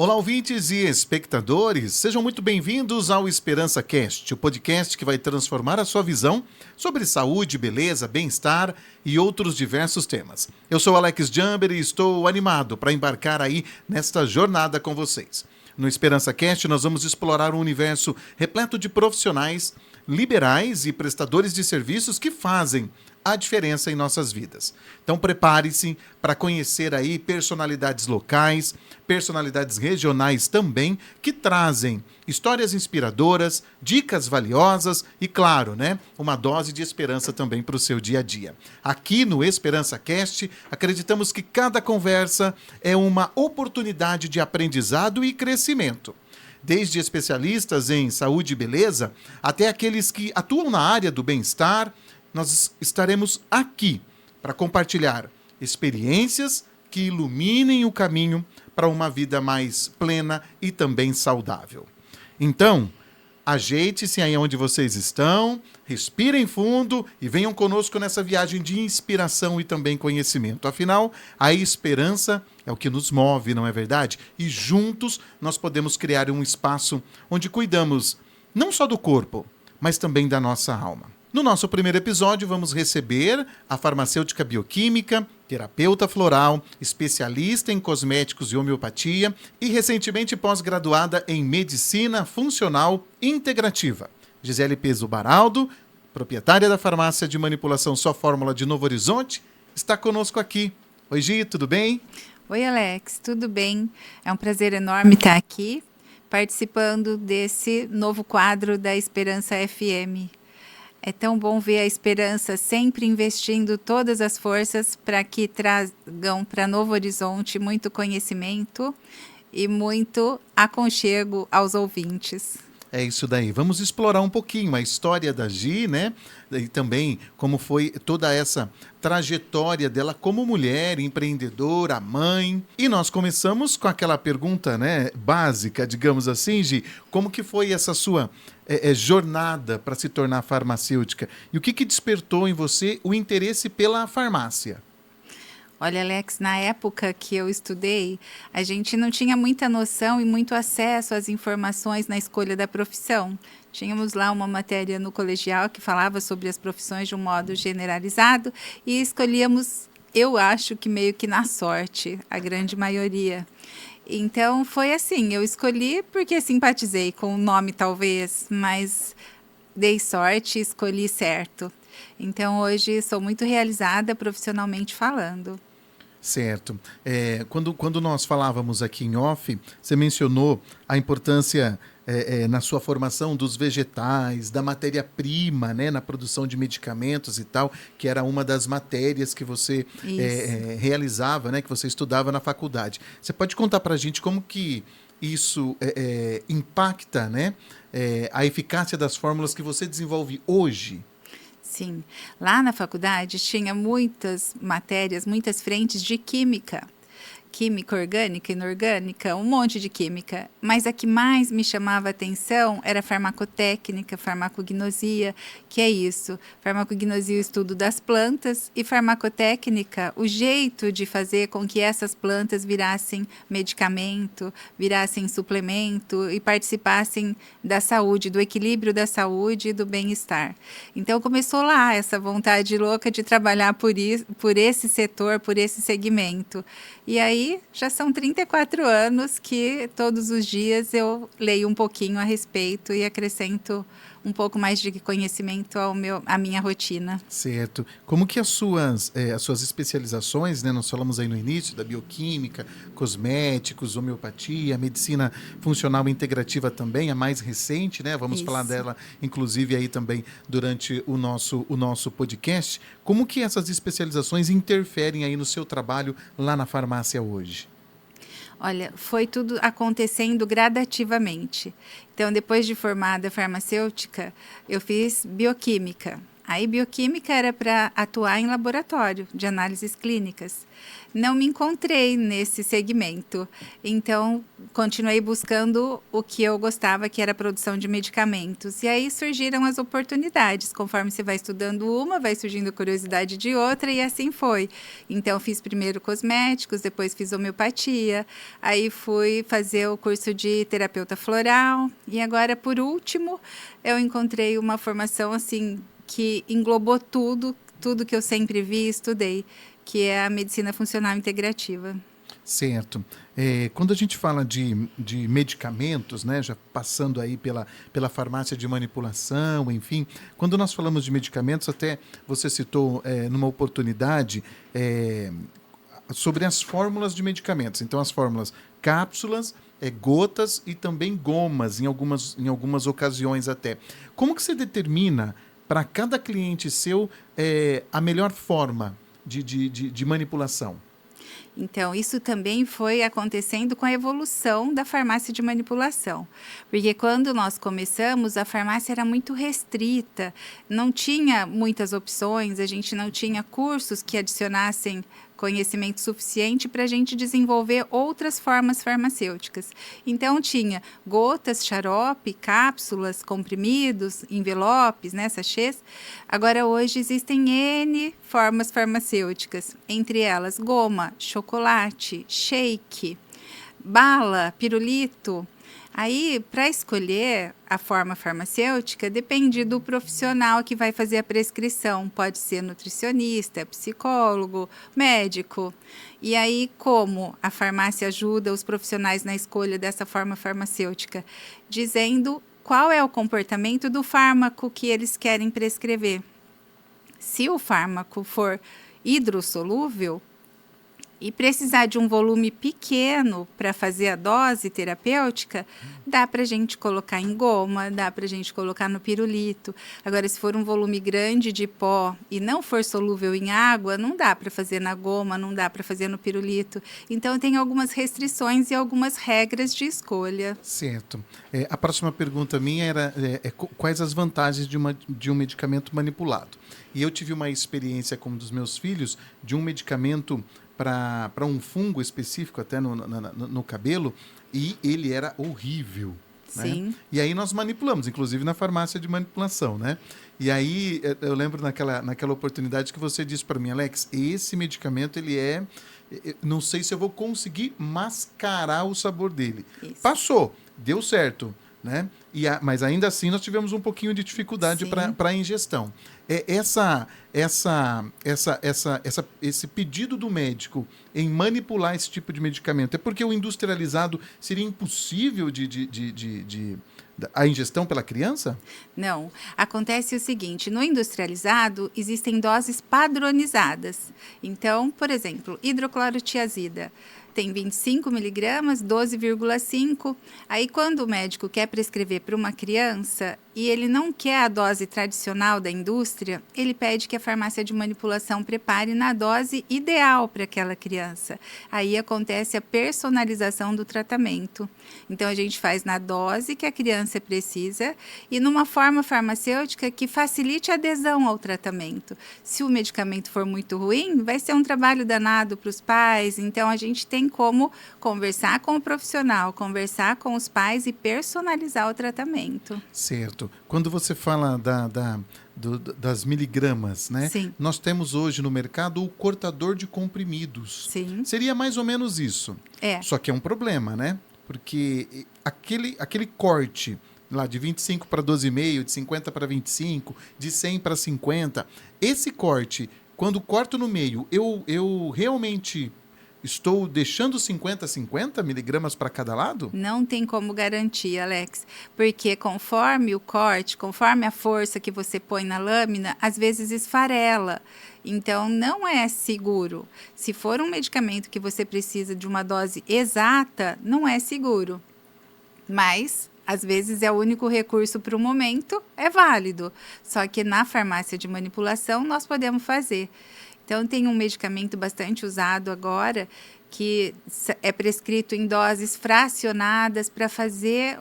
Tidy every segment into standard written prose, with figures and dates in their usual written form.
Olá, ouvintes e espectadores, sejam muito bem-vindos ao Esperança Cast, o podcast que vai transformar a sua visão sobre saúde, beleza, bem-estar e outros diversos temas. Eu sou Alex Jamber e estou animado para embarcar aí nesta jornada com vocês. No Esperança Cast, nós vamos explorar um universo repleto de profissionais liberais e prestadores de serviços que fazem a diferença em nossas vidas. Então prepare-se para conhecer aí personalidades locais, personalidades regionais também, que trazem histórias inspiradoras, dicas valiosas e, claro, uma dose de esperança também para o seu dia a dia. Aqui no Esperança Cast, acreditamos que cada conversa é uma oportunidade de aprendizado e crescimento. Desde especialistas em saúde e beleza, até aqueles que atuam na área do bem-estar, nós estaremos aqui para compartilhar experiências que iluminem o caminho para uma vida mais plena e também saudável. Então, ajeite-se aí onde vocês estão, respirem fundo e venham conosco nessa viagem de inspiração e também conhecimento. Afinal, a esperança é o que nos move, não é verdade? E juntos nós podemos criar um espaço onde cuidamos não só do corpo, mas também da nossa alma. No nosso primeiro episódio, vamos receber a farmacêutica bioquímica, terapeuta floral, especialista em cosméticos e homeopatia e recentemente pós-graduada em medicina funcional integrativa. Gisele Peso Baraldo, proprietária da farmácia de manipulação Só Fórmula de Novo Horizonte, está conosco aqui. Oi, Gi, tudo bem? Oi, Alex, tudo bem? É um prazer enorme estar aqui, participando desse novo quadro da Esperança FM. É tão bom ver a Esperança sempre investindo todas as forças para que tragam para Novo Horizonte muito conhecimento e muito aconchego aos ouvintes. É isso daí. Vamos explorar um pouquinho a história da Gi, E também como foi toda essa trajetória dela como mulher, empreendedora, mãe. E nós começamos com aquela pergunta, básica, digamos assim, Gi. Como que foi essa sua jornada para se tornar farmacêutica? E o que despertou em você o interesse pela farmácia? Olha, Alex, na época que eu estudei, a gente não tinha muita noção e muito acesso às informações na escolha da profissão. Tínhamos lá uma matéria no colegial que falava sobre as profissões de um modo generalizado e escolhíamos, eu acho que meio que na sorte, a grande maioria. Então, foi assim, eu escolhi porque simpatizei com o nome talvez, mas dei sorte e escolhi certo. Então, hoje sou muito realizada profissionalmente falando. Certo. Quando nós falávamos aqui em off, você mencionou a importância na sua formação dos vegetais, da matéria-prima, na produção de medicamentos e tal, que era uma das matérias que você realizava, que você estudava na faculdade. Você pode contar para a gente como que isso impacta a eficácia das fórmulas que você desenvolve hoje? Sim, lá na faculdade tinha muitas matérias, muitas frentes de química. Química orgânica, inorgânica, um monte de química. Mas a que mais me chamava a atenção era farmacotécnica, farmacognosia, que é isso. Farmacognosia, o estudo das plantas, e farmacotécnica, o jeito de fazer com que essas plantas virassem medicamento, virassem suplemento e participassem da saúde, do equilíbrio da saúde e do bem-estar. Então começou lá essa vontade louca de trabalhar por esse setor, por esse segmento. E aí, já são 34 anos que todos os dias eu leio um pouquinho a respeito e acrescento um pouco mais de conhecimento à minha rotina. Certo. Como que as suas especializações, nós falamos aí no início da bioquímica, cosméticos, homeopatia, medicina funcional integrativa também, a mais recente, Vamos falar dela, inclusive, aí também durante o nosso podcast. Como que essas especializações interferem aí no seu trabalho lá na farmácia hoje? Olha, foi tudo acontecendo gradativamente. Então, depois de formada farmacêutica, eu fiz bioquímica. Aí, bioquímica era para atuar em laboratório de análises clínicas. Não me encontrei nesse segmento, então continuei buscando o que eu gostava, que era a produção de medicamentos. E aí surgiram as oportunidades, conforme você vai estudando uma, vai surgindo a curiosidade de outra, e assim foi. Então fiz primeiro cosméticos, depois fiz homeopatia, aí fui fazer o curso de terapeuta floral, e agora, por último, eu encontrei uma formação assim que englobou tudo que eu sempre vi e estudei, que é a medicina funcional integrativa. Certo. Quando a gente fala de medicamentos, né, já passando aí pela farmácia de manipulação, enfim, quando nós falamos de medicamentos, até você citou numa oportunidade sobre as fórmulas de medicamentos. Então, as fórmulas cápsulas, gotas e também gomas, em algumas ocasiões até. Como que você determina para cada cliente seu a melhor forma de manipulação? Então, isso também foi acontecendo com a evolução da farmácia de manipulação. Porque quando nós começamos, a farmácia era muito restrita, não tinha muitas opções, a gente não tinha cursos que adicionassem conhecimento suficiente para a gente desenvolver outras formas farmacêuticas. Então, tinha gotas, xarope, cápsulas, comprimidos, envelopes, né, sachês. Agora, hoje, existem N formas farmacêuticas, entre elas goma, chocolate, shake, bala, pirulito. Aí, para escolher a forma farmacêutica, depende do profissional que vai fazer a prescrição. Pode ser nutricionista, psicólogo, médico. E aí, como a farmácia ajuda os profissionais na escolha dessa forma farmacêutica? Dizendo qual é o comportamento do fármaco que eles querem prescrever. Se o fármaco for hidrossolúvel, e precisar de um volume pequeno para fazer a dose terapêutica, dá para a gente colocar em goma, dá para a gente colocar no pirulito. Agora, se for um volume grande de pó e não for solúvel em água, não dá para fazer na goma, não dá para fazer no pirulito. Então, tem algumas restrições e algumas regras de escolha. Certo. A próxima pergunta minha era quais as vantagens de um medicamento manipulado? E eu tive uma experiência com um dos meus filhos de um medicamento para um fungo específico até no cabelo, e ele era horrível. Sim. Né? E aí nós manipulamos, inclusive na farmácia de manipulação, né? E aí eu lembro naquela oportunidade que você disse para mim, Alex, esse medicamento não sei se eu vou conseguir mascarar o sabor dele. Isso. Passou, deu certo, né? Mas ainda assim nós tivemos um pouquinho de dificuldade para a ingestão. Esse pedido do médico em manipular esse tipo de medicamento é porque o industrializado seria impossível a ingestão pela criança? Não. Acontece o seguinte, no industrializado existem doses padronizadas. Então, por exemplo, hidroclorotiazida tem 25 miligramas, 12,5. Aí, quando o médico quer prescrever para uma criança e ele não quer a dose tradicional da indústria, ele pede que a farmácia de manipulação prepare na dose ideal para aquela criança. Aí acontece a personalização do tratamento. Então, a gente faz na dose que a criança precisa e numa forma farmacêutica que facilite a adesão ao tratamento. Se o medicamento for muito ruim, vai ser um trabalho danado para os pais. Então, a gente tem como conversar com o profissional, conversar com os pais e personalizar o tratamento. Certo. Quando você fala das miligramas, né? Sim. Nós temos hoje no mercado o cortador de comprimidos. Sim. Seria mais ou menos isso. Só que é um problema, né? Porque aquele corte lá de 25 para 12,5, de 50 para 25, de 100 para 50, esse corte, quando corto no meio, eu realmente estou deixando 50 miligramas para cada lado? Não tem como garantir, Alex, porque conforme o corte, conforme a força que você põe na lâmina, às vezes esfarela. Então, não é seguro. Se for um medicamento que você precisa de uma dose exata, não é seguro. Mas, às vezes, é o único recurso para o momento, é válido. Só que na farmácia de manipulação, nós podemos fazer. Então, tem um medicamento bastante usado agora que é prescrito em doses fracionadas para fazer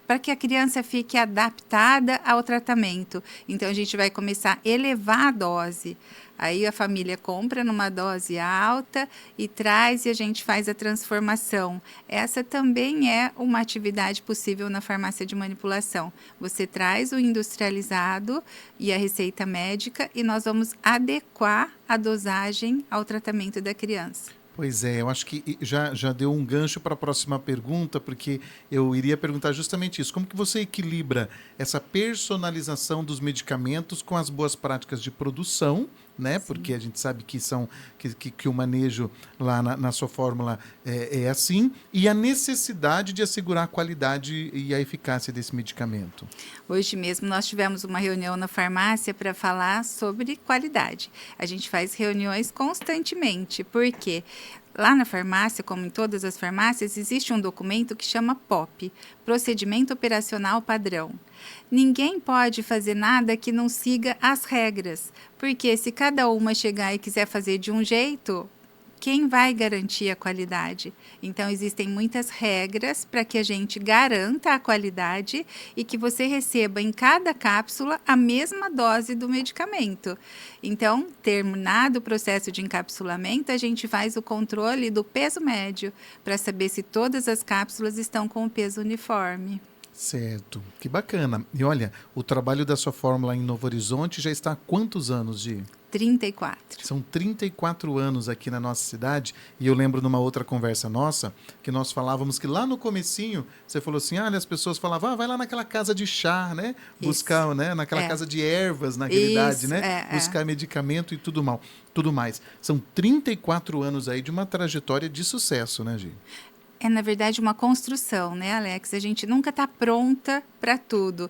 para que a criança fique adaptada ao tratamento. Então, a gente vai começar a elevar a dose. Aí a família compra numa dose alta e traz e a gente faz a transformação. Essa também é uma atividade possível na farmácia de manipulação. Você traz o industrializado e a receita médica e nós vamos adequar a dosagem ao tratamento da criança. Pois é, eu acho que já deu um gancho para a próxima pergunta, porque eu iria perguntar justamente isso. Como que você equilibra essa personalização dos medicamentos com as boas práticas de produção, né? Sim. Porque a gente sabe que o manejo lá na sua fórmula é assim, e a necessidade de assegurar a qualidade e a eficácia desse medicamento. Hoje mesmo nós tivemos uma reunião na farmácia para falar sobre qualidade. A gente faz reuniões constantemente, porque lá na farmácia, como em todas as farmácias, existe um documento que chama POP, Procedimento Operacional Padrão. Ninguém pode fazer nada que não siga as regras, porque se cada uma chegar e quiser fazer de um jeito, quem vai garantir a qualidade? Então, existem muitas regras para que a gente garanta a qualidade e que você receba em cada cápsula a mesma dose do medicamento. Então, terminado o processo de encapsulamento, a gente faz o controle do peso médio para saber se todas as cápsulas estão com o peso uniforme. Certo, que bacana. E olha, o trabalho da sua fórmula em Novo Horizonte já está há quantos anos, Gi? 34. São 34 anos aqui na nossa cidade, e eu lembro numa outra conversa nossa, que nós falávamos que lá no comecinho, você falou assim, olha, as pessoas falavam, vai lá naquela casa de chá, né? Buscar, né? Naquela casa de ervas, na realidade, né? Buscar medicamento e tudo mais. São 34 anos aí de uma trajetória de sucesso, né, Gi? É, na verdade, uma construção, né, Alex? A gente nunca está pronta para tudo.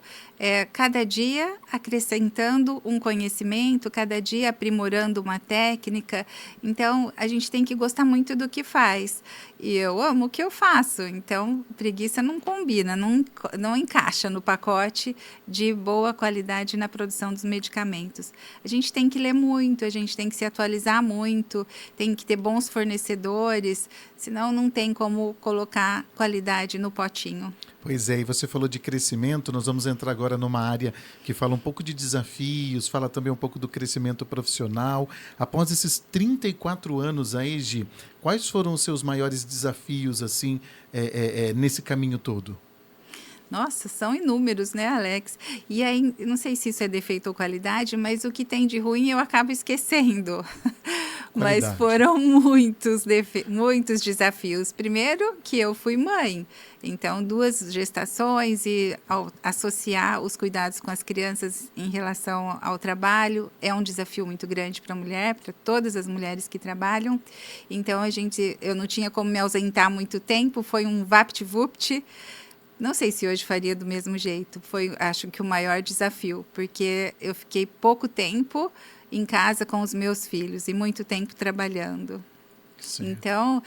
Cada dia acrescentando um conhecimento, cada dia aprimorando uma técnica. Então, a gente tem que gostar muito do que faz. E eu amo o que eu faço. Então, preguiça não combina, não encaixa no pacote de boa qualidade na produção dos medicamentos. A gente tem que ler muito, a gente tem que se atualizar muito, tem que ter bons fornecedores, senão não tem como colocar qualidade no potinho. Pois é, e você falou de crescimento, nós vamos entrar agora numa área que fala um pouco de desafios, fala também um pouco do crescimento profissional. Após esses 34 anos aí, Gi, quais foram os seus maiores desafios assim nesse caminho todo? Nossa, são inúmeros, né, Alex? E aí, não sei se isso é defeito ou qualidade, mas o que tem de ruim eu acabo esquecendo. Mas foram muitos desafios. Primeiro, que eu fui mãe. Então, 2 gestações e ao associar os cuidados com as crianças em relação ao trabalho é um desafio muito grande para a mulher, para todas as mulheres que trabalham. Então, eu não tinha como me ausentar muito tempo, foi um vapt-vupt. Não sei se hoje faria do mesmo jeito. Foi, acho que o maior desafio, porque eu fiquei pouco tempo em casa com os meus filhos e muito tempo trabalhando. Sim. Então,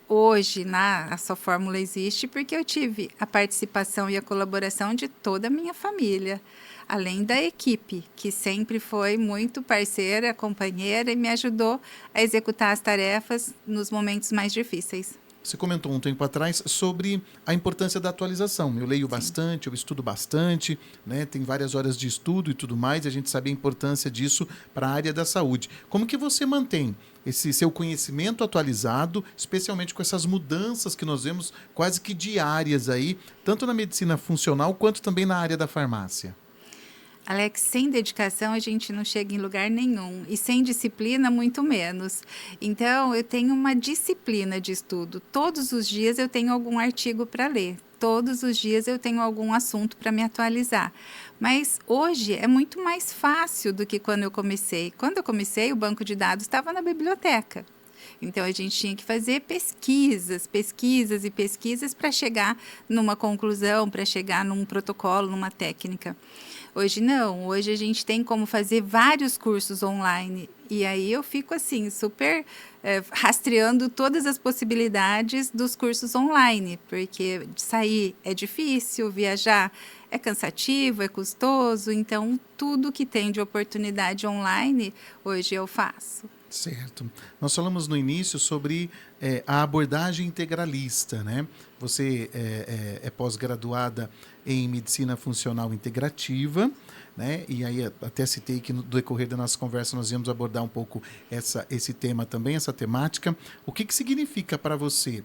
hoje, a sua fórmula existe porque eu tive a participação e a colaboração de toda a minha família, além da equipe, que sempre foi muito parceira, companheira e me ajudou a executar as tarefas nos momentos mais difíceis. Você comentou um tempo atrás sobre a importância da atualização. Eu leio bastante, eu estudo bastante, né? Tem várias horas de estudo e tudo mais, e a gente sabe a importância disso para a área da saúde. Como que você mantém esse seu conhecimento atualizado, especialmente com essas mudanças que nós vemos quase que diárias aí, tanto na medicina funcional quanto também na área da farmácia? Alex, sem dedicação a gente não chega em lugar nenhum e sem disciplina muito menos. Então, eu tenho uma disciplina de estudo. Todos os dias eu tenho algum artigo para ler. Todos os dias eu tenho algum assunto para me atualizar. Mas hoje é muito mais fácil do que quando eu comecei. Quando eu comecei, o banco de dados estava na biblioteca. Então, a gente tinha que fazer pesquisas para chegar numa conclusão, para chegar num protocolo, numa técnica. Hoje não, hoje a gente tem como fazer vários cursos online e aí eu fico assim, super rastreando todas as possibilidades dos cursos online, porque sair é difícil, viajar é cansativo, é custoso, então tudo que tem de oportunidade online, hoje eu faço. Certo. Nós falamos no início sobre a abordagem integralista, né? Você é pós-graduada em Medicina Funcional Integrativa, né? E aí até citei que no decorrer da nossa conversa nós íamos abordar um pouco esse tema também, essa temática. O que significa para você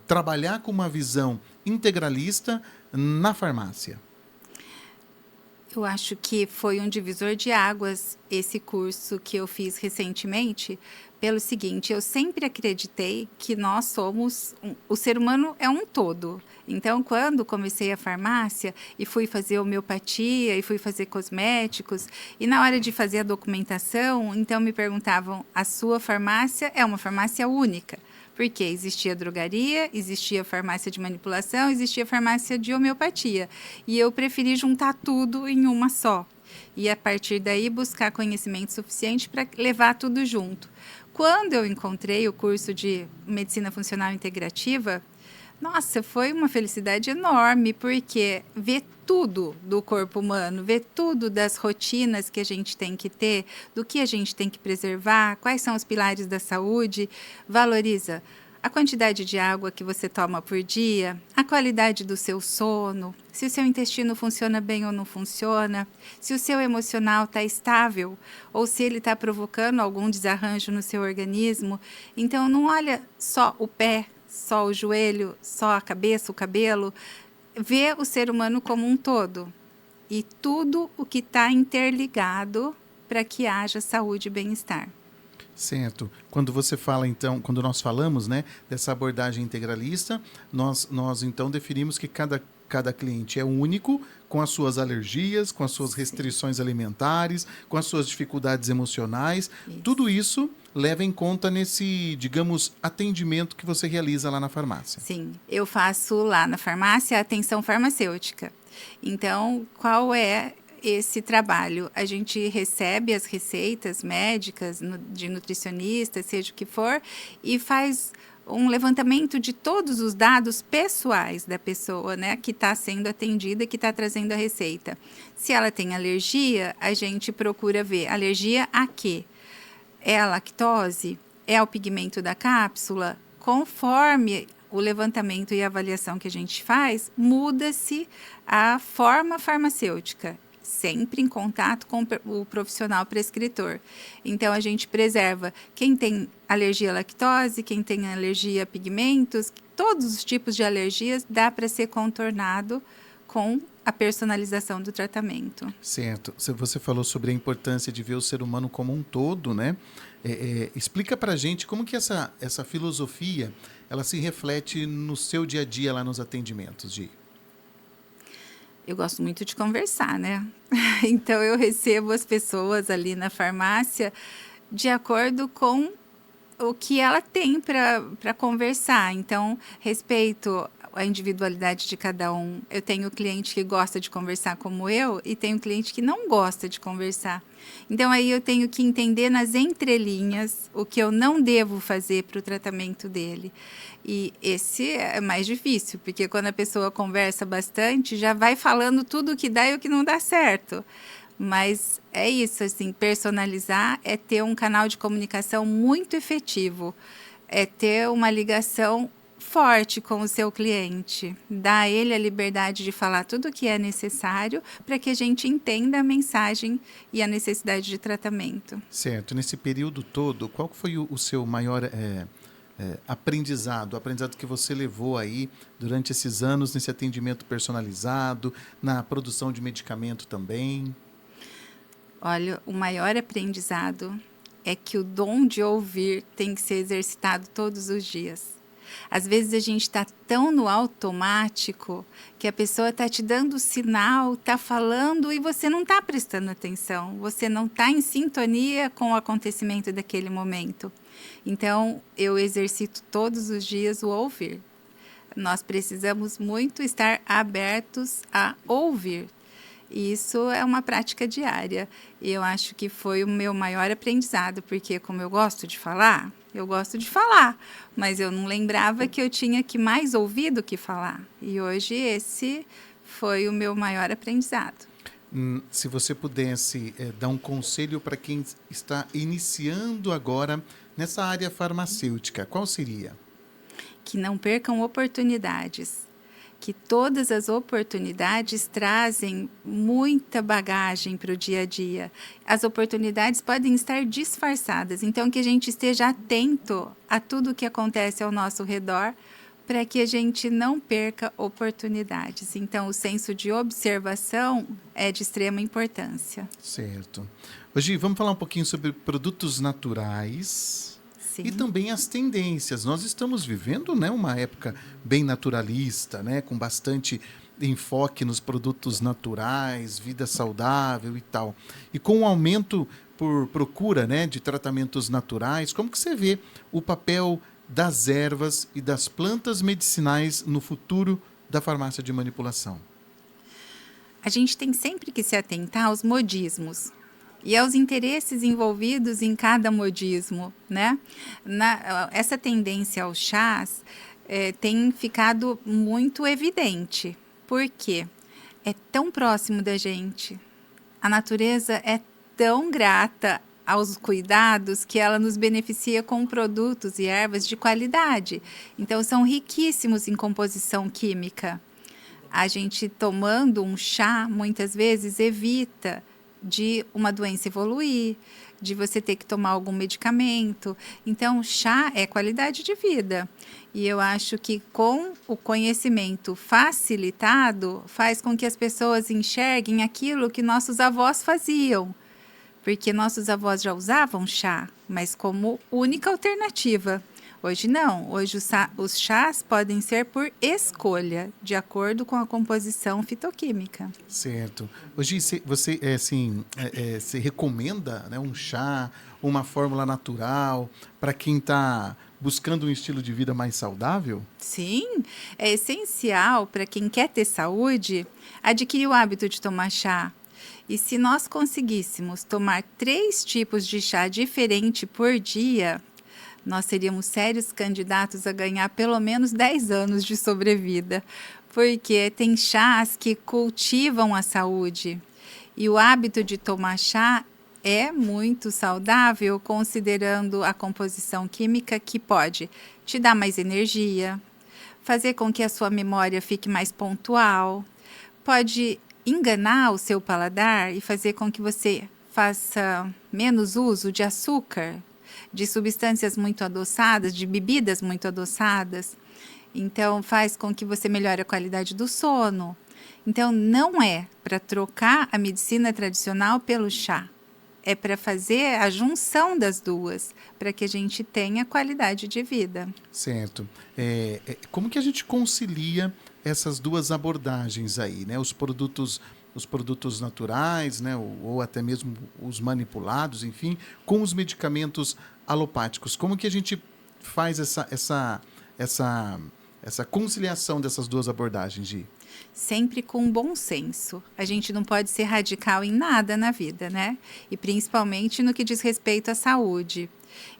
trabalhar com uma visão integralista na farmácia? Eu acho que foi um divisor de águas esse curso que eu fiz recentemente, pelo seguinte, eu sempre acreditei que nós somos, o ser humano é um todo. Então, quando comecei a farmácia e fui fazer homeopatia e fui fazer cosméticos, e na hora de fazer a documentação, então me perguntavam, a sua farmácia é uma farmácia única? Porque existia drogaria, existia farmácia de manipulação, existia farmácia de homeopatia. E eu preferi juntar tudo em uma só. E a partir daí buscar conhecimento suficiente para levar tudo junto. Quando eu encontrei o curso de Medicina Funcional Integrativa, nossa, foi uma felicidade enorme, porque ver tudo do corpo humano, ver tudo das rotinas que a gente tem que ter, do que a gente tem que preservar, quais são os pilares da saúde, valoriza a quantidade de água que você toma por dia, a qualidade do seu sono, se o seu intestino funciona bem ou não funciona, se o seu emocional está estável ou se ele está provocando algum desarranjo no seu organismo. Então, não olha só o pé, só o joelho, só a cabeça, o cabelo. Vê o ser humano como um todo e tudo o que está interligado para que haja saúde e bem-estar. Certo. Quando você fala, então, quando nós falamos, né, dessa abordagem integralista, nós então definimos que cada cliente é único, com as suas alergias, com as suas restrições alimentares, com as suas dificuldades emocionais. Isso. Tudo isso leva em conta nesse, digamos, atendimento que você realiza lá na farmácia. Sim, eu faço lá na farmácia a atenção farmacêutica. Então, qual é esse trabalho? A gente recebe as receitas médicas de nutricionista, seja o que for, e faz um levantamento de todos os dados pessoais da pessoa, né, que está sendo atendida, que está trazendo a receita. Se ela tem alergia, a gente procura ver alergia a quê? É a lactose? É ao pigmento da cápsula? Conforme o levantamento e a avaliação que a gente faz, muda-se a forma farmacêutica, sempre em contato com o profissional prescritor. Então, a gente preserva quem tem alergia à lactose, quem tem alergia a pigmentos, todos os tipos de alergias dá para ser contornado com a personalização do tratamento. Certo. Você falou sobre a importância de ver o ser humano como um todo, né? Explica para a gente como que essa filosofia ela se reflete no seu dia a dia lá nos atendimentos, Gi. Eu gosto muito de conversar, né? Então, eu recebo as pessoas ali na farmácia de acordo com o que ela tem para conversar. Então, respeito a individualidade de cada um. Eu tenho cliente que gosta de conversar como eu e tenho cliente que não gosta de conversar. Então, aí eu tenho que entender nas entrelinhas o que eu não devo fazer para o tratamento dele. E esse é mais difícil, porque quando a pessoa conversa bastante, já vai falando tudo o que dá e o que não dá certo. Mas é isso, assim, personalizar é ter um canal de comunicação muito efetivo, é ter uma ligação forte com o seu cliente, dar a ele a liberdade de falar tudo o que é necessário para que a gente entenda a mensagem e a necessidade de tratamento. Certo. Nesse período todo, qual foi o seu maior aprendizado? O aprendizado que você levou aí durante esses anos nesse atendimento personalizado, na produção de medicamento também? Olha, o maior aprendizado é que o dom de ouvir tem que ser exercitado todos os dias. Às vezes a gente está tão no automático que a pessoa está te dando sinal, está falando e você não está prestando atenção, você não está em sintonia com o acontecimento daquele momento. Então, eu exercito todos os dias o ouvir. Nós precisamos muito estar abertos a ouvir. E isso é uma prática diária. E eu acho que foi o meu maior aprendizado, porque como eu gosto de falar, mas eu não lembrava que eu tinha que mais ouvir do que falar. E hoje esse foi o meu maior aprendizado. Se você pudesse dar um conselho para quem está iniciando agora nessa área farmacêutica, qual seria? Que não percam oportunidades, que todas as oportunidades trazem muita bagagem para o dia a dia. As oportunidades podem estar disfarçadas, então que a gente esteja atento a tudo o que acontece ao nosso redor, para que a gente não perca oportunidades. Então, o senso de observação é de extrema importância. Certo. Hoje vamos falar um pouquinho sobre produtos naturais e Sim. também as tendências. Nós estamos vivendo, né, uma época bem naturalista, né, com bastante enfoque nos produtos naturais, vida saudável e tal. E com o aumento por procura, né, de tratamentos naturais, como que você vê o papel das ervas e das plantas medicinais no futuro da farmácia de manipulação? A gente tem sempre que se atentar aos modismos e aos interesses envolvidos em cada modismo, né? Essa tendência aos chás tem ficado muito evidente. Por quê? É tão próximo da gente. A natureza é tão grata aos cuidados que ela nos beneficia com produtos e ervas de qualidade. Então, são riquíssimos em composição química. A gente tomando um chá, muitas vezes, evita de uma doença evoluir, de você ter que tomar algum medicamento. Então, chá é qualidade de vida. E eu acho que com o conhecimento facilitado, faz com que as pessoas enxerguem aquilo que nossos avós faziam. Porque nossos avós já usavam chá, mas como única alternativa. Hoje não. Hoje os chás podem ser por escolha, de acordo com a composição fitoquímica. Certo. Hoje você você recomenda, né, um chá, uma fórmula natural para quem está buscando um estilo de vida mais saudável? Sim, é essencial para quem quer ter saúde adquirir o hábito de tomar chá. E se nós conseguíssemos tomar 3 tipos de chá diferente por dia, nós seríamos sérios candidatos a ganhar pelo menos 10 anos de sobrevida, porque tem chás que cultivam a saúde. E o hábito de tomar chá é muito saudável, considerando a composição química que pode te dar mais energia, fazer com que a sua memória fique mais pontual, pode enganar o seu paladar e fazer com que você faça menos uso de açúcar, de substâncias muito adoçadas, de bebidas muito adoçadas. Então, faz com que você melhore a qualidade do sono. Então, não é para trocar a medicina tradicional pelo chá. É para fazer a junção das duas, para que a gente tenha qualidade de vida. Certo. Como que a gente concilia essas duas abordagens aí, né? Os produtos naturais, né? Ou até mesmo os manipulados, enfim, com os medicamentos alopáticos. Como que a gente faz essa conciliação dessas duas abordagens, Gi? Sempre com bom senso. A gente não pode ser radical em nada na vida, né? E principalmente no que diz respeito à saúde.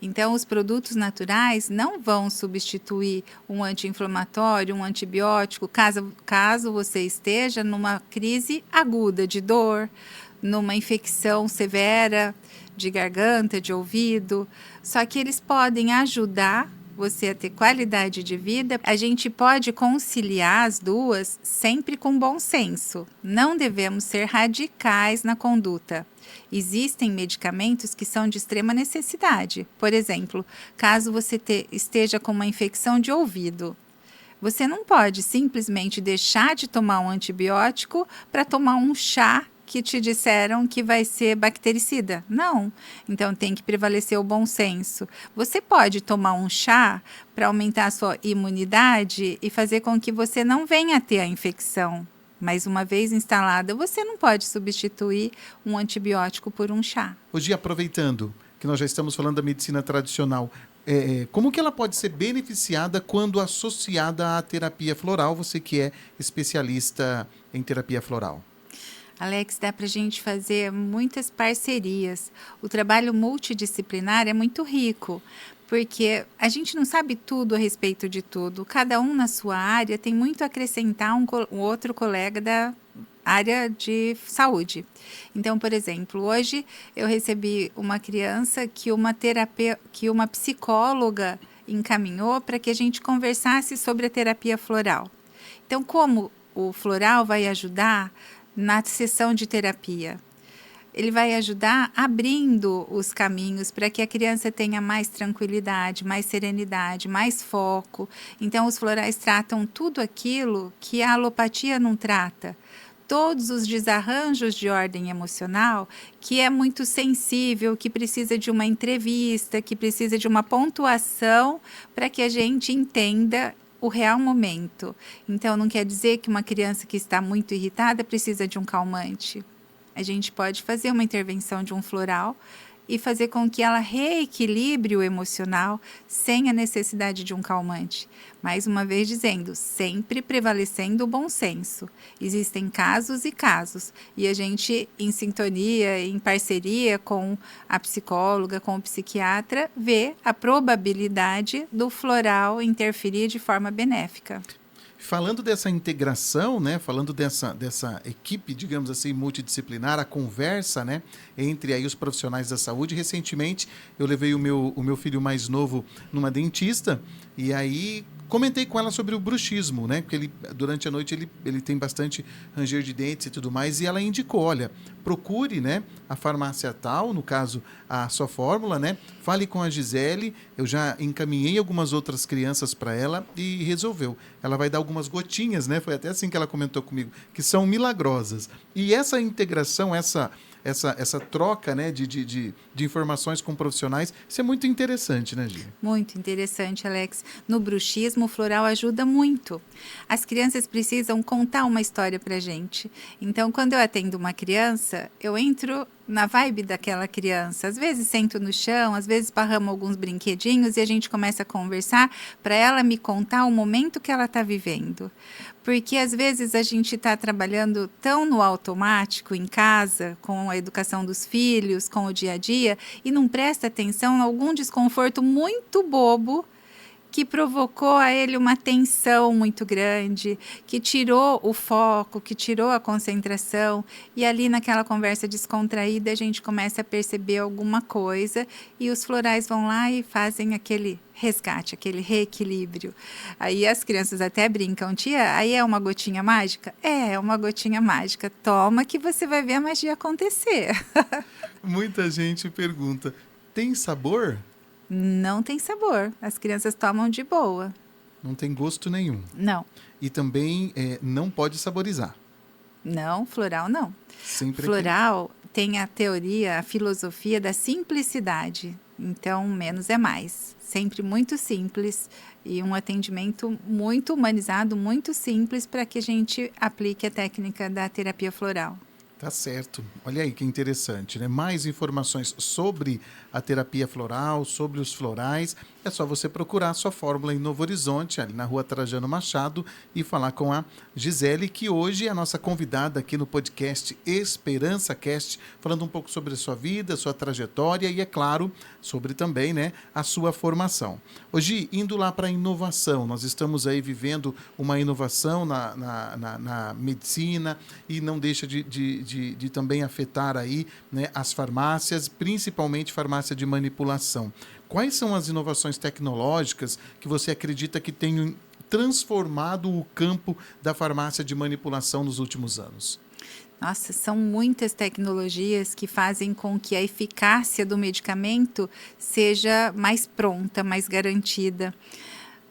Então, os produtos naturais não vão substituir um anti-inflamatório, um antibiótico, caso você esteja numa crise aguda de dor, numa infecção severa de garganta, de ouvido. Só que eles podem ajudar você a ter qualidade de vida. A gente pode conciliar as duas sempre com bom senso. Não devemos ser radicais na conduta. Existem medicamentos que são de extrema necessidade. Por exemplo, caso você esteja com uma infecção de ouvido, você não pode simplesmente deixar de tomar um antibiótico para tomar um chá que te disseram que vai ser bactericida. Não. Então, tem que prevalecer o bom senso. Você pode tomar um chá para aumentar a sua imunidade e fazer com que você não venha a ter a infecção. Mas uma vez instalada, você não pode substituir um antibiótico por um chá. Hoje, aproveitando que nós já estamos falando da medicina tradicional, como que ela pode ser beneficiada quando associada à terapia floral? Você que é especialista em terapia floral. Alex, dá para a gente fazer muitas parcerias. O trabalho multidisciplinar é muito rico, porque a gente não sabe tudo a respeito de tudo. Cada um na sua área tem muito a acrescentar um outro colega área de saúde. Então, por exemplo, hoje eu recebi uma criança que uma psicóloga encaminhou para que a gente conversasse sobre a terapia floral. Então, como o floral vai ajudar na sessão de terapia? Ele vai ajudar abrindo os caminhos para que a criança tenha mais tranquilidade, mais serenidade, mais foco. Então, os florais tratam tudo aquilo que a alopatia não trata. Todos os desarranjos de ordem emocional, que é muito sensível, que precisa de uma entrevista, que precisa de uma pontuação para que a gente entenda o real momento. Então, não quer dizer que uma criança que está muito irritada precisa de um calmante. A gente pode fazer uma intervenção de um floral e fazer com que ela reequilibre o emocional sem a necessidade de um calmante. Mais uma vez dizendo, sempre prevalecendo o bom senso. Existem casos e casos, e a gente, em sintonia, em parceria com a psicóloga, com o psiquiatra, vê a probabilidade do floral interferir de forma benéfica. Falando dessa integração, né, falando dessa equipe, digamos assim, multidisciplinar, a conversa, né, entre aí os profissionais da saúde, recentemente eu levei o meu filho mais novo numa dentista e aí comentei com ela sobre o bruxismo, né? Porque ele, durante a noite ele tem bastante ranger de dentes e tudo mais, e ela indicou, olha, procure, né, a farmácia tal, no caso a sua fórmula, né? Fale com a Gisele, eu já encaminhei algumas outras crianças para ela e resolveu. Ela vai dar algumas gotinhas, né? Foi até assim que ela comentou comigo, que são milagrosas. E essa integração, essa troca, né, de informações com profissionais, isso é muito interessante, né, Gi? Muito interessante, Alex. No bruxismo, o floral ajuda muito. As crianças precisam contar uma história pra gente. Então, quando eu atendo uma criança, eu entro na vibe daquela criança. Às vezes sento no chão, às vezes parramo alguns brinquedinhos e a gente começa a conversar para ela me contar o momento que ela está vivendo. Porque às vezes a gente está trabalhando tão no automático em casa, com a educação dos filhos, com o dia a dia, e não presta atenção em algum desconforto muito bobo que provocou a ele uma tensão muito grande, que tirou o foco, que tirou a concentração, e ali naquela conversa descontraída a gente começa a perceber alguma coisa e os florais vão lá e fazem aquele resgate, aquele reequilíbrio. Aí as crianças até brincam, tia, aí é uma gotinha mágica? É uma gotinha mágica. Toma que você vai ver a magia acontecer. Muita gente pergunta, tem sabor? Não tem sabor. As crianças tomam de boa. Não tem gosto nenhum. Não. E também não pode saborizar. Não, floral não. Sempre floral tem a teoria, a filosofia da simplicidade. Então, menos é mais. Sempre muito simples e um atendimento muito humanizado, muito simples para que a gente aplique a técnica da terapia floral. Tá certo. Olha aí que interessante, né? Mais informações sobre a terapia floral, sobre os florais, é só você procurar a sua fórmula em Novo Horizonte, ali na rua Trajano Machado, e falar com a Gisele, que hoje é a nossa convidada aqui no podcast Esperança Cast, falando um pouco sobre a sua vida, sua trajetória e, é claro, sobre também, né, a sua formação. Hoje, indo lá para a inovação, nós estamos aí vivendo uma inovação na medicina e não deixa de também afetar aí, né, as farmácias, principalmente farmácia de manipulação. Quais são as inovações tecnológicas que você acredita que tenham transformado o campo da farmácia de manipulação nos últimos anos? Nossa, são muitas tecnologias que fazem com que a eficácia do medicamento seja mais pronta, mais garantida.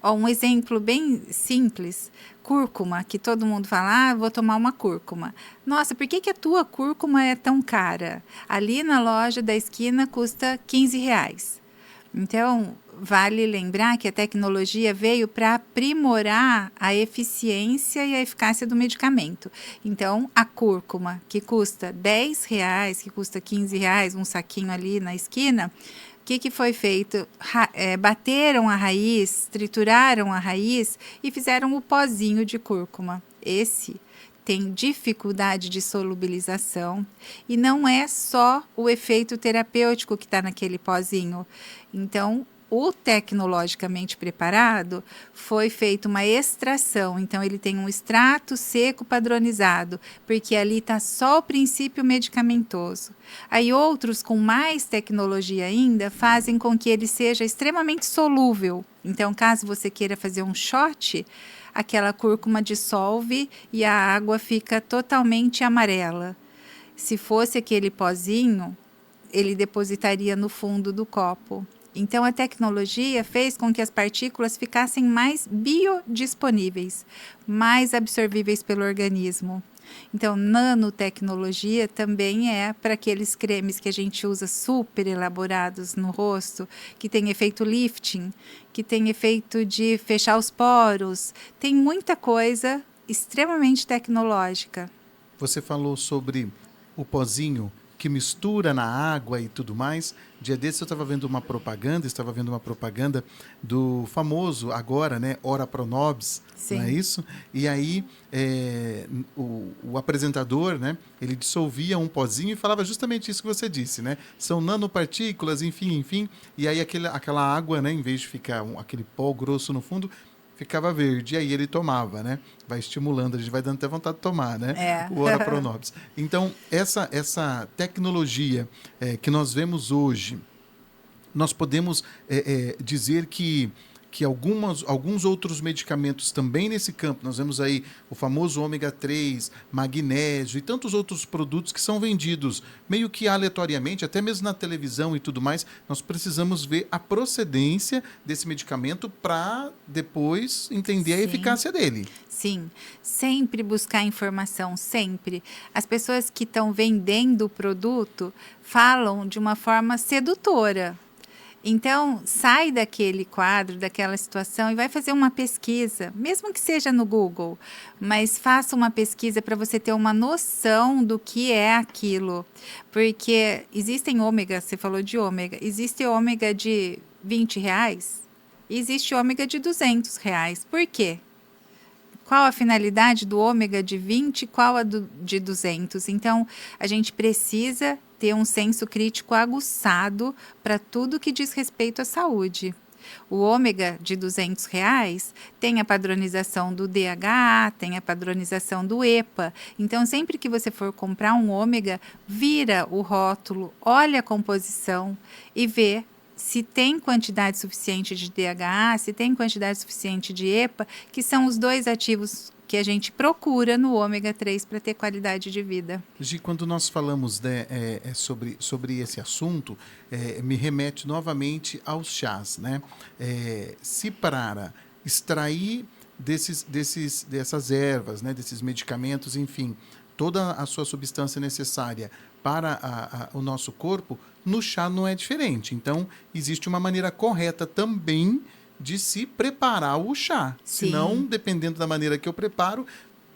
Um exemplo bem simples, cúrcuma, que todo mundo fala, vou tomar uma cúrcuma. Nossa, por que a tua cúrcuma é tão cara? Ali na loja da esquina custa R$15. Então, vale lembrar que a tecnologia veio para aprimorar a eficiência e a eficácia do medicamento. Então, a cúrcuma, que custa R$10, que custa R$15, um saquinho ali na esquina, o que foi feito? Bateram a raiz, trituraram a raiz e fizeram o pozinho de cúrcuma. Esse tem dificuldade de solubilização e não é só o efeito terapêutico que está naquele pozinho. Então, O tecnologicamente preparado foi feita uma extração, então ele tem um extrato seco padronizado, porque ali está só o princípio medicamentoso. Aí outros com mais tecnologia ainda fazem com que ele seja extremamente solúvel. Então, caso você queira fazer um shot, aquela cúrcuma dissolve e a água fica totalmente amarela. Se fosse aquele pozinho, ele depositaria no fundo do copo. Então, a tecnologia fez com que as partículas ficassem mais biodisponíveis, mais absorvíveis pelo organismo. Então, nanotecnologia também é para aqueles cremes que a gente usa super elaborados no rosto, que tem efeito lifting, que tem efeito de fechar os poros. Tem muita coisa extremamente tecnológica. Você falou sobre o pozinho que mistura na água e tudo mais. Dia desse eu estava vendo uma propaganda do famoso agora, né, Ora Pronobis, não é isso? E aí o apresentador, né, ele dissolvia um pozinho e falava justamente isso que você disse, né? São nanopartículas, enfim. E aí aquela água, né, em vez de ficar aquele pó grosso no fundo, ficava verde, e aí ele tomava, né? Vai estimulando, a gente vai dando até vontade de tomar, né? O Ora Pronobis. Então, essa tecnologia que nós vemos hoje, nós podemos dizer que alguns outros medicamentos também nesse campo, nós vemos aí o famoso ômega 3, magnésio e tantos outros produtos que são vendidos meio que aleatoriamente, até mesmo na televisão e tudo mais, nós precisamos ver a procedência desse medicamento para depois entender a eficácia dele. Sim, sempre buscar informação, sempre. As pessoas que estão vendendo o produto falam de uma forma sedutora. Então, sai daquele quadro, daquela situação e vai fazer uma pesquisa, mesmo que seja no Google, mas faça uma pesquisa para você ter uma noção do que é aquilo. Porque existem ômega, você falou de ômega, existe ômega de R$20, existe ômega de R$200. Por quê? Qual a finalidade do ômega de 20 e qual a de 200? Então, a gente precisa ter um senso crítico aguçado para tudo que diz respeito à saúde. O ômega de R$200 tem a padronização do DHA, tem a padronização do EPA. Então, sempre que você for comprar um ômega, vira o rótulo, olha a composição e vê se tem quantidade suficiente de DHA, se tem quantidade suficiente de EPA, que são os dois ativos que a gente procura no ômega 3 para ter qualidade de vida. Gi, quando nós falamos sobre esse assunto, me remete novamente aos chás, né? Se para extrair dessas ervas, né, desses medicamentos, enfim, toda a sua substância necessária para o nosso corpo, no chá não é diferente. Então, existe uma maneira correta também de se preparar o chá. Sim. Senão, dependendo da maneira que eu preparo,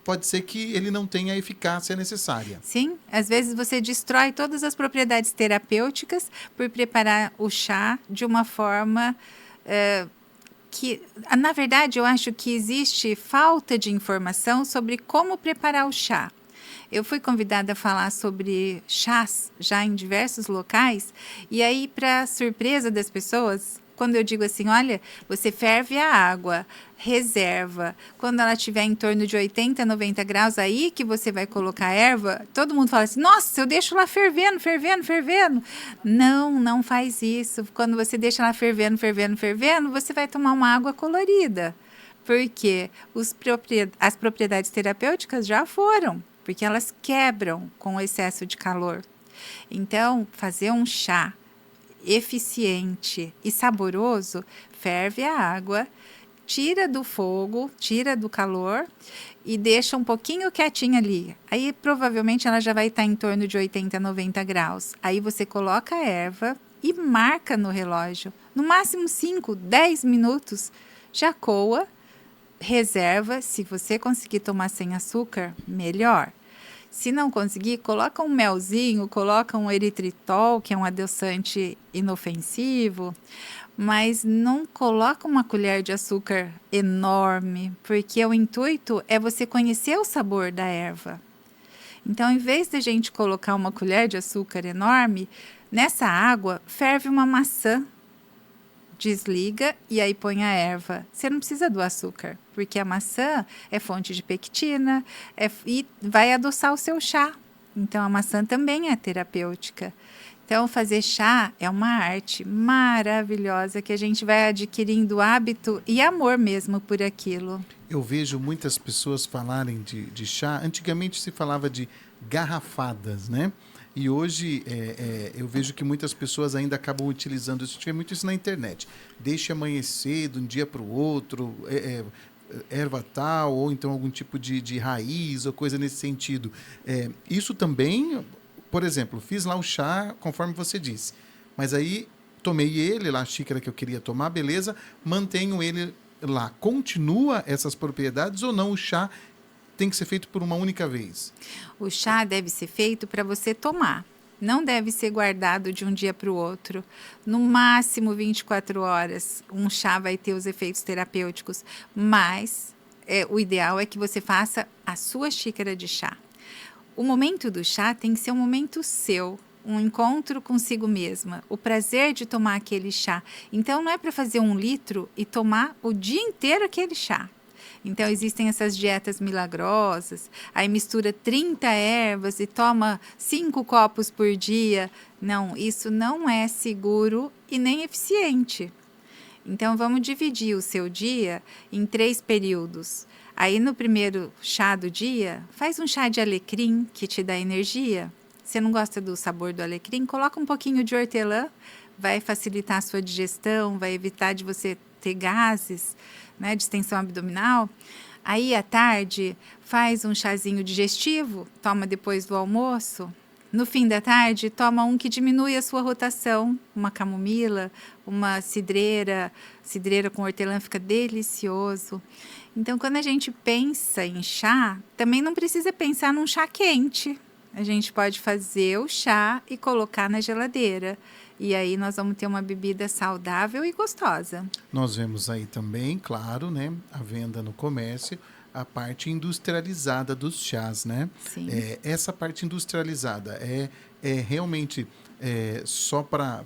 pode ser que ele não tenha a eficácia necessária. Sim, às vezes você destrói todas as propriedades terapêuticas por preparar o chá de uma forma que, na verdade, eu acho que existe falta de informação sobre como preparar o chá. Eu fui convidada a falar sobre chás já em diversos locais, e aí, para surpresa das pessoas, quando eu digo assim, olha, você ferve a água, reserva, quando ela estiver em torno de 80, 90 graus, aí que você vai colocar a erva, todo mundo fala assim, nossa, eu deixo lá fervendo. Não faz isso. Quando você deixa lá fervendo, você vai tomar uma água colorida, porque as propriedades terapêuticas já foram, porque elas quebram com o excesso de calor. Então, fazer um chá eficiente e saboroso, ferve a água, tira do fogo, tira do calor e deixa um pouquinho quietinha ali. Aí, provavelmente, ela já vai estar em torno de 80, 90 graus. Aí, você coloca a erva e marca no relógio. No máximo 5, 10 minutos, já coa, reserva. Se você conseguir tomar sem açúcar, melhor. Se não conseguir, coloca um melzinho, coloca um eritritol, que é um adoçante inofensivo, mas não coloca uma colher de açúcar enorme, porque o intuito é você conhecer o sabor da erva. Então, em vez de a gente colocar uma colher de açúcar enorme, nessa água ferve uma maçã desliga e aí põe a erva. Você não precisa do açúcar, porque a maçã é fonte de pectina e vai adoçar o seu chá. Então, a maçã também é terapêutica. Então, fazer chá é uma arte maravilhosa que a gente vai adquirindo hábito e amor mesmo por aquilo. Eu vejo muitas pessoas falarem de chá. Antigamente se falava de garrafadas, né? E hoje eu vejo que muitas pessoas ainda acabam utilizando isso. Tinha muito isso na internet. Deixe amanhecer de um dia para o outro, erva tal, ou então algum tipo de raiz ou coisa nesse sentido. Isso também, por exemplo, fiz lá o chá conforme você disse. Mas aí tomei ele, lá a xícara que eu queria tomar, beleza, mantenho ele lá. Continua essas propriedades ou não? O chá tem que ser feito por uma única vez? O chá deve ser feito para você tomar. Não deve ser guardado de um dia para o outro. No máximo 24 horas, um chá vai ter os efeitos terapêuticos, mas o ideal é que você faça a sua xícara de chá. O momento do chá tem que ser um momento seu, um encontro consigo mesma, o prazer de tomar aquele chá. Então, não é para fazer 1 litro e tomar o dia inteiro aquele chá. Então, existem essas dietas milagrosas, aí mistura 30 ervas e toma 5 copos por dia. Não, isso não é seguro e nem eficiente. Então, vamos dividir o seu dia em 3 períodos. Aí, no primeiro chá do dia, faz um chá de alecrim, que te dá energia. Você não gosta do sabor do alecrim? Coloca um pouquinho de hortelã, vai facilitar a sua digestão, vai evitar de você ter gases, né, distensão abdominal. Aí, à tarde, faz um chazinho digestivo, toma depois do almoço. No fim da tarde, toma um que diminui a sua rotação, uma camomila, uma cidreira com hortelã fica delicioso. Então, quando a gente pensa em chá, também não precisa pensar num chá quente. A gente pode fazer o chá e colocar na geladeira. E aí nós vamos ter uma bebida saudável e gostosa. Nós vemos aí também, claro, né, a venda no comércio, a parte industrializada dos chás, né? Sim. Essa parte industrializada é realmente só para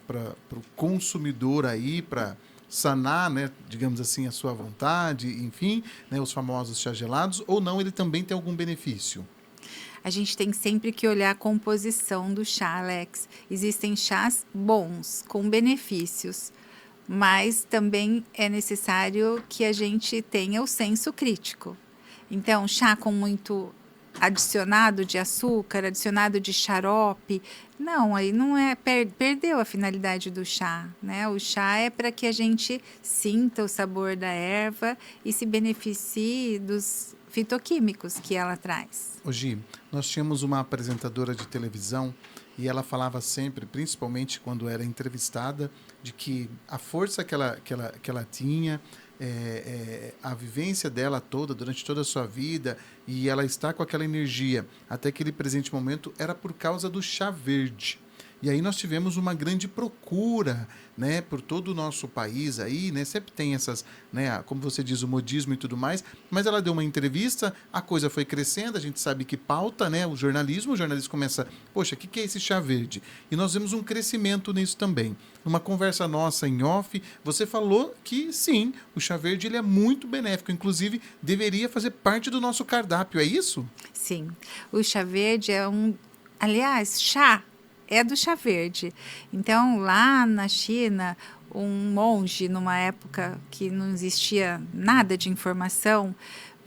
o consumidor aí, para sanar, né, digamos assim, a sua vontade, enfim, né, os famosos chás gelados, ou não, ele também tem algum benefício? A gente tem sempre que olhar a composição do chá, Alex. Existem chás bons, com benefícios, mas também é necessário que a gente tenha o senso crítico. Então, chá com muito adicionado de açúcar, adicionado de xarope, não, aí não é, perdeu a finalidade do chá, né? O chá é para que a gente sinta o sabor da erva e se beneficie dos fitoquímicos que ela traz. Hoje, nós tínhamos uma apresentadora de televisão e ela falava sempre, principalmente quando era entrevistada, de que a força que ela tinha, a vivência dela toda, durante toda a sua vida, e ela está com aquela energia até aquele presente momento, era por causa do chá verde. E aí nós tivemos uma grande procura, né, por todo o nosso país aí, né, sempre tem essas, né, como você diz, o modismo e tudo mais, mas ela deu uma entrevista, a coisa foi crescendo, a gente sabe que pauta, né, o jornalismo começa, poxa, o que é esse chá verde? E nós vemos um crescimento nisso também. Numa conversa nossa em off, você falou que sim, o chá verde ele é muito benéfico, inclusive deveria fazer parte do nosso cardápio, é isso? Sim, o chá verde aliás, chá é do chá verde. Então, lá na China, um monge, numa época que não existia nada de informação,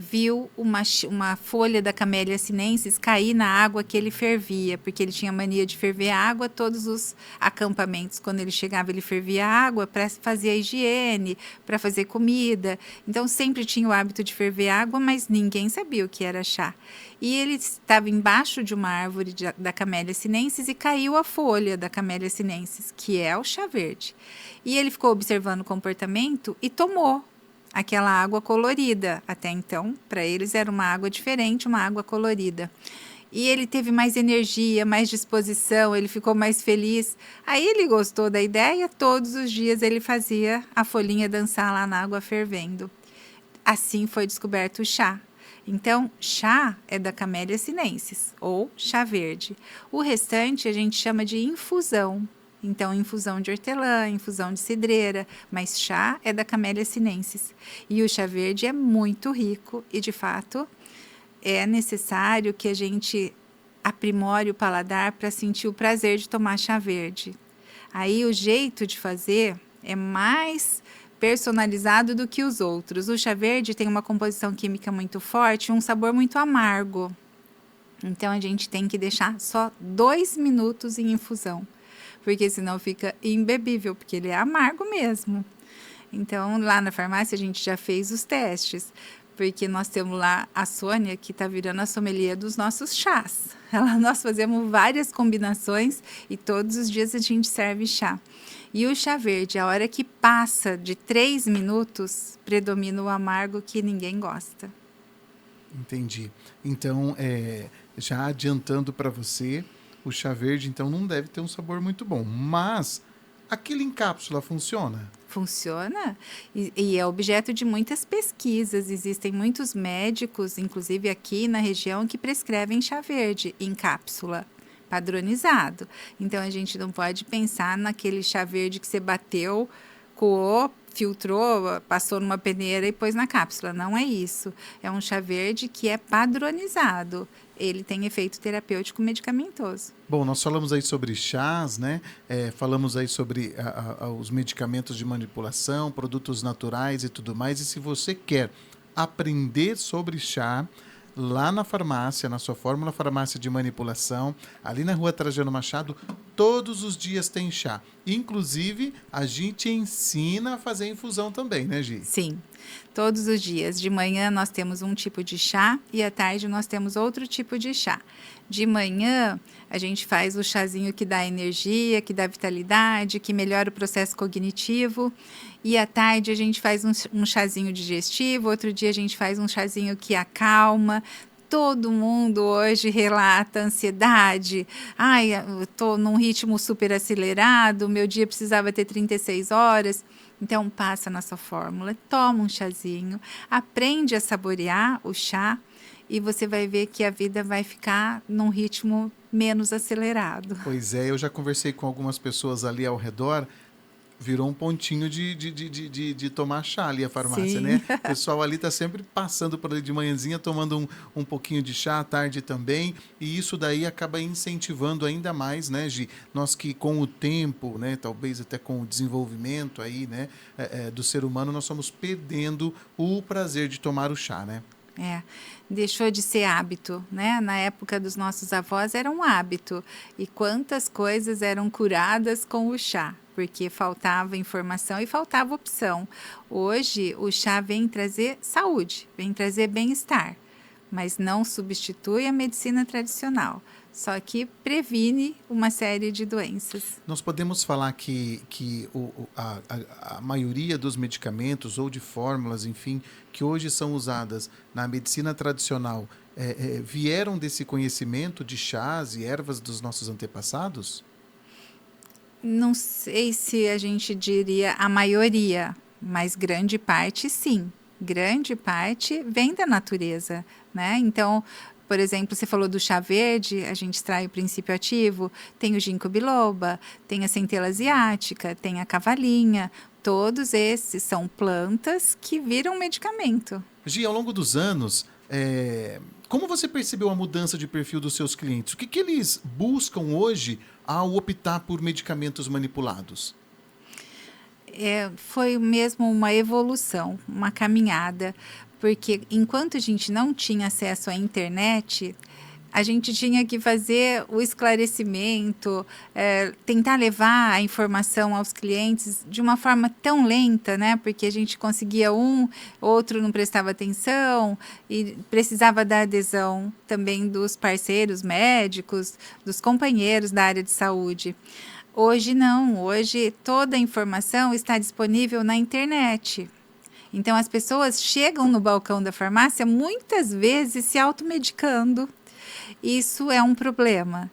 viu uma folha da Camellia sinensis cair na água que ele fervia, porque ele tinha mania de ferver água. Todos os acampamentos, quando ele chegava, ele fervia água para fazer a higiene, para fazer comida. Então, sempre tinha o hábito de ferver água, mas ninguém sabia o que era chá. E ele estava embaixo de uma árvore da Camellia sinensis e caiu a folha da Camellia sinensis, que é o chá verde. E ele ficou observando o comportamento e tomou aquela água colorida. Até então, para eles era uma água diferente, uma água colorida. E ele teve mais energia, mais disposição, ele ficou mais feliz. Aí ele gostou da ideia, todos os dias ele fazia a folhinha dançar lá na água fervendo. Assim foi descoberto o chá. Então, chá é da Camellia sinensis, ou chá verde. O restante a gente chama de infusão. Então, infusão de hortelã, infusão de cidreira, mas chá é da Camellia sinensis. E o chá verde é muito rico e, de fato, é necessário que a gente aprimore o paladar para sentir o prazer de tomar chá verde. Aí, o jeito de fazer é mais personalizado do que os outros. O chá verde tem uma composição química muito forte e um sabor muito amargo. Então, a gente tem que deixar só 2 minutos em infusão, porque senão fica imbebível, porque ele é amargo mesmo. Então, lá na farmácia, a gente já fez os testes, porque nós temos lá a Sônia, que está virando a sommelier dos nossos chás. Nós fazemos várias combinações e todos os dias a gente serve chá. E o chá verde, a hora que passa de 3 minutos, predomina o amargo que ninguém gosta. Entendi. Então, já adiantando para você, o chá verde, então, não deve ter um sabor muito bom. Mas, aquele em cápsula funciona? Funciona e é objeto de muitas pesquisas. Existem muitos médicos, inclusive aqui na região, que prescrevem chá verde em cápsula, padronizado. Então, a gente não pode pensar naquele chá verde que você bateu, coou, filtrou, passou numa peneira e pôs na cápsula. Não é isso. É um chá verde que é padronizado. Ele tem efeito terapêutico medicamentoso. Bom, nós falamos aí sobre chás, né? Falamos aí sobre os medicamentos de manipulação, produtos naturais e tudo mais. E se você quer aprender sobre chá, lá na farmácia, na sua Fórmula Farmácia de Manipulação, ali na Rua Trajano Machado, todos os dias tem chá. Inclusive, a gente ensina a fazer infusão também, né, Gi? Sim, todos os dias. De manhã nós temos um tipo de chá e à tarde nós temos outro tipo de chá. De manhã a gente faz o chazinho que dá energia, que dá vitalidade, que melhora o processo cognitivo. E à tarde a gente faz um chazinho digestivo, outro dia a gente faz um chazinho que acalma. Todo mundo hoje relata ansiedade. Ai, eu estou num ritmo super acelerado, meu dia precisava ter 36 horas. Então, passa na sua fórmula, toma um chazinho, aprende a saborear o chá e você vai ver que a vida vai ficar num ritmo menos acelerado. Pois é, eu já conversei com algumas pessoas ali ao redor, virou um pontinho de tomar chá ali a farmácia, Sim. né? O pessoal ali está sempre passando por ali de manhãzinha, tomando um pouquinho de chá à tarde também, e isso daí acaba incentivando ainda mais, né, Gi? Nós que com o tempo, né, talvez até com o desenvolvimento aí, né, do ser humano, nós estamos perdendo o prazer de tomar o chá, né? Deixou de ser hábito, né? Na época dos nossos avós era um hábito. E quantas coisas eram curadas com o chá, porque faltava informação e faltava opção. Hoje, o chá vem trazer saúde, vem trazer bem-estar, mas não substitui a medicina tradicional. Só que previne uma série de doenças. Nós podemos falar que a maioria dos medicamentos ou de fórmulas, enfim, que hoje são usadas na medicina tradicional, vieram desse conhecimento de chás e ervas dos nossos antepassados? Não sei se a gente diria a maioria, mas grande parte sim. Grande parte vem da natureza, né? Então, por exemplo, você falou do chá verde, a gente extrai o princípio ativo, tem o ginkgo biloba, tem a centela asiática, tem a cavalinha. Todos esses são plantas que viram medicamento. Gi, ao longo dos anos, como você percebeu a mudança de perfil dos seus clientes? O que eles buscam hoje ao optar por medicamentos manipulados? Foi mesmo uma evolução, uma caminhada, porque enquanto a gente não tinha acesso à internet, a gente tinha que fazer o esclarecimento, tentar levar a informação aos clientes de uma forma tão lenta, né? Porque a gente conseguia outro não prestava atenção e precisava da adesão também dos parceiros médicos, dos companheiros da área de saúde. Hoje não, hoje toda a informação está disponível na internet. Então as pessoas chegam no balcão da farmácia muitas vezes se automedicando. Isso é um problema,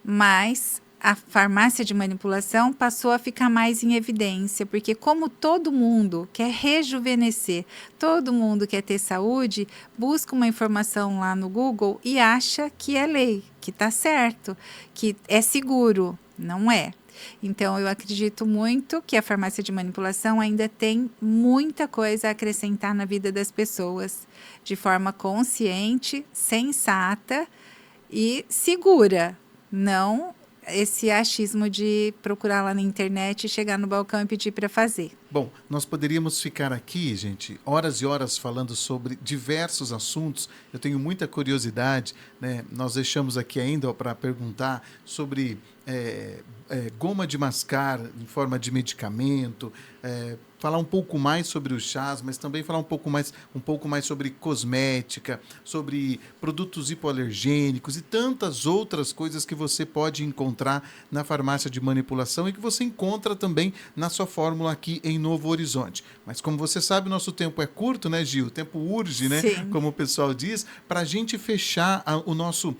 mas a farmácia de manipulação passou a ficar mais em evidência, porque como todo mundo quer rejuvenescer, todo mundo quer ter saúde, busca uma informação lá no Google e acha que é lei, que está certo, que é seguro. Não é. Então, eu acredito muito que a farmácia de manipulação ainda tem muita coisa a acrescentar na vida das pessoas, de forma consciente, sensata e segura. Não esse achismo de procurar lá na internet, chegar no balcão e pedir para fazer. Bom, nós poderíamos ficar aqui, gente, horas e horas falando sobre diversos assuntos. Eu tenho muita curiosidade, né? Nós deixamos aqui ainda para perguntar sobre goma de mascar em forma de medicamento, falar um pouco mais sobre os chás, mas também falar um pouco mais sobre cosmética, sobre produtos hipoalergênicos e tantas outras coisas que você pode encontrar na farmácia de manipulação e que você encontra também na sua fórmula aqui em Novo Horizonte. Mas como você sabe, o nosso tempo é curto, né, Gil? O tempo urge, né? Sim. Como o pessoal diz, para a gente fechar o nosso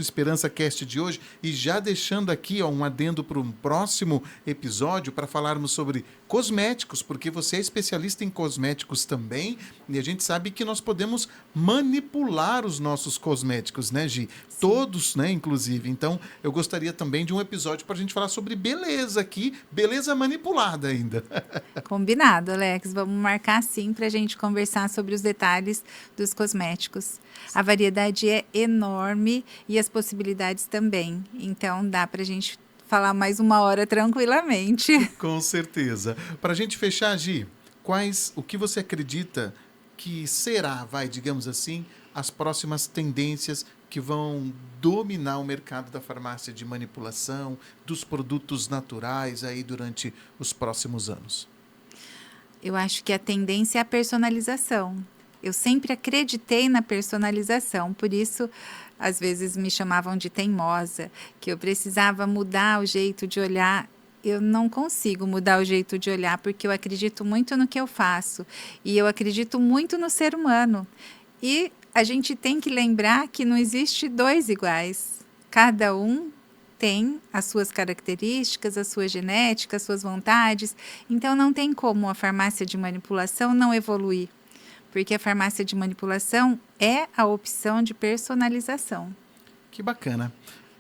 Esperança Cast de hoje e já deixando aqui um adendo para um próximo episódio para falarmos sobre cosméticos, porque você é especialista em cosméticos também e a gente sabe que nós podemos manipular os nossos cosméticos, né, Gi? Sim. Todos, né, inclusive. Então, eu gostaria também de um episódio para a gente falar sobre beleza aqui, beleza manipulada ainda. Combinado, Alex. Vamos marcar sim para a gente conversar sobre os detalhes dos cosméticos. A variedade é enorme e as possibilidades também. Então, dá para a gente falar mais uma hora tranquilamente. Com certeza. Para a gente fechar, Gi, o que você acredita que será, digamos assim, as próximas tendências que vão dominar o mercado da farmácia de manipulação, dos produtos naturais aí durante os próximos anos? Eu acho que a tendência é a personalização. Eu sempre acreditei na personalização, por isso, às vezes me chamavam de teimosa, que eu precisava mudar o jeito de olhar. Eu não consigo mudar o jeito de olhar, porque eu acredito muito no que eu faço, e eu acredito muito no ser humano. E a gente tem que lembrar que não existe dois iguais. Cada um tem as suas características, a sua genética, as suas vontades. Então, não tem como a farmácia de manipulação não evoluir, porque a farmácia de manipulação é a opção de personalização. Que bacana.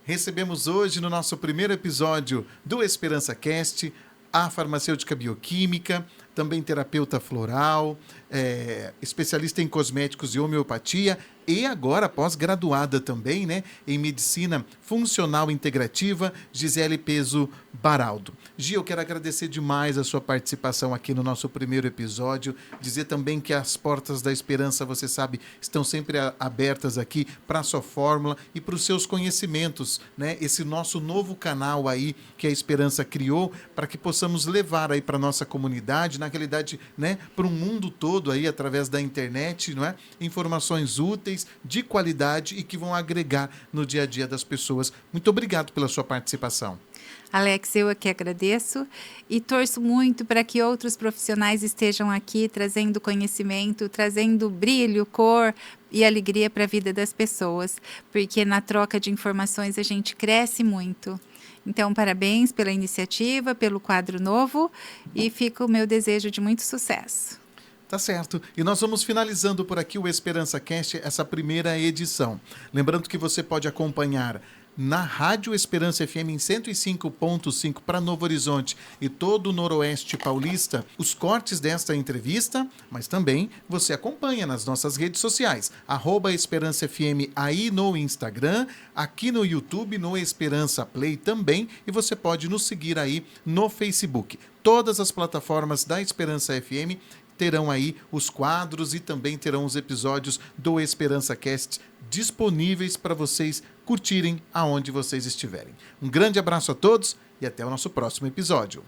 Recebemos hoje, no nosso primeiro episódio do Esperança Cast, a farmacêutica bioquímica, também terapeuta floral, especialista em cosméticos e homeopatia e agora pós-graduada também, né, em medicina funcional integrativa, Gisele Peso Baraldo. Gi, eu quero agradecer demais a sua participação aqui no nosso primeiro episódio, dizer também que as portas da esperança, você sabe, estão sempre abertas aqui para a sua fórmula e para os seus conhecimentos, né, esse nosso novo canal aí que a Esperança criou para que possamos levar aí para a nossa comunidade, na realidade, né, para o mundo todo aí através da internet, não é? Informações úteis, de qualidade e que vão agregar no dia a dia das pessoas. Muito obrigado pela sua participação. Alex, eu aqui agradeço e torço muito para que outros profissionais estejam aqui trazendo conhecimento, trazendo brilho, cor e alegria para a vida das pessoas, porque na troca de informações a gente cresce muito. Então, parabéns pela iniciativa, pelo quadro novo e fica o meu desejo de muito sucesso. Tá certo. E nós vamos finalizando por aqui o Esperança Cast, essa primeira edição. Lembrando que você pode acompanhar na Rádio Esperança FM em 105.5 para Novo Horizonte e todo o Noroeste Paulista, os cortes desta entrevista, mas também você acompanha nas nossas redes sociais, @Esperança FM aí no Instagram, aqui no YouTube, no Esperança Play também, e você pode nos seguir aí no Facebook. Todas as plataformas da Esperança FM terão aí os quadros e também terão os episódios do Esperança Cast disponíveis para vocês curtirem aonde vocês estiverem. Um grande abraço a todos e até o nosso próximo episódio.